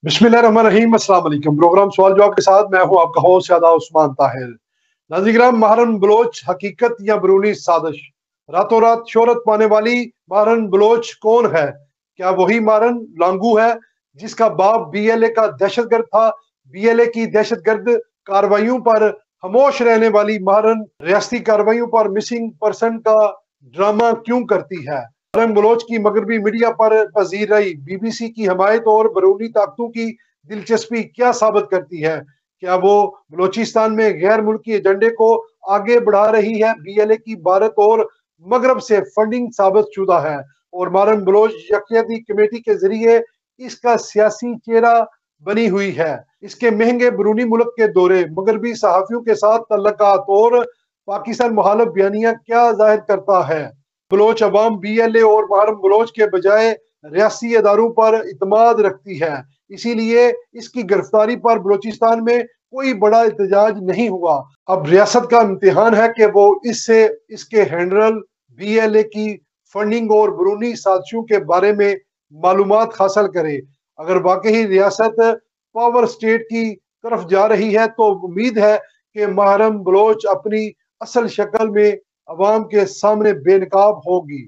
बिस्मिल्लाहिर्रहमानिर्रहीम। अस्सलाम वालेकुम। प्रोग्राम सवाल जवाब के साथ मैं हूं आपका होस्ट शादा उस्मान ताहिर। नाज़रीन, महरन बलोच हकीकत या बैरूनी साजिश? रातों रात शोहरत पाने वाली महरन बलोच कौन है? क्या वही महरन लांगू है जिसका बाप बीएलए का दहशतगर्द था? बीएलए की दहशतगर्द कार्रवाइयों पर खामोश रहने वाली महरन रियासती कार्रवाइयों पर मिसिंग पर्सन का ड्रामा क्यों करती है? महरन बलोच की मगरबी मीडिया पर पजीर रही बीबीसी की हमायत और बैरूनी ताकतों की दिलचस्पी क्या साबित करती है? क्या वो बलोचिस्तान में गैर मुल्की एजेंडे को आगे बढ़ा रही है? बीएलए की भारत और मगरब से फंडिंग साबित शुदा है और महरन बलोच यकजहती कमेटी के जरिए इसका सियासी चेहरा बनी हुई है। इसके महंगे बैरूनी मुल्क के दौरे, मगरबी सहाफियों के साथ तल्लकात और पाकिस्तान मुखालिफ बयानियां क्या जाहिर करता है? बलोच अवाम बीएलए और महरम बलोच के बजाय रियासी इदारों पर इतमाद रखती है, इसीलिए इसकी गिरफ्तारी पर बलोचिस्तान में कोई बड़ा एहतजाज नहीं हुआ। अब रियासत का इम्तिहान है कि वो इससे इसके हैंडल बीएलए की फंडिंग और बैरूनी साजिशों के बारे में मालूमात हासिल करे। अगर वाकई रियासत पावर स्टेट की तरफ जा रही है तो उम्मीद है कि महरम बलोच अपनी असल शक्ल में अवाम के सामने बेनकाब होगी।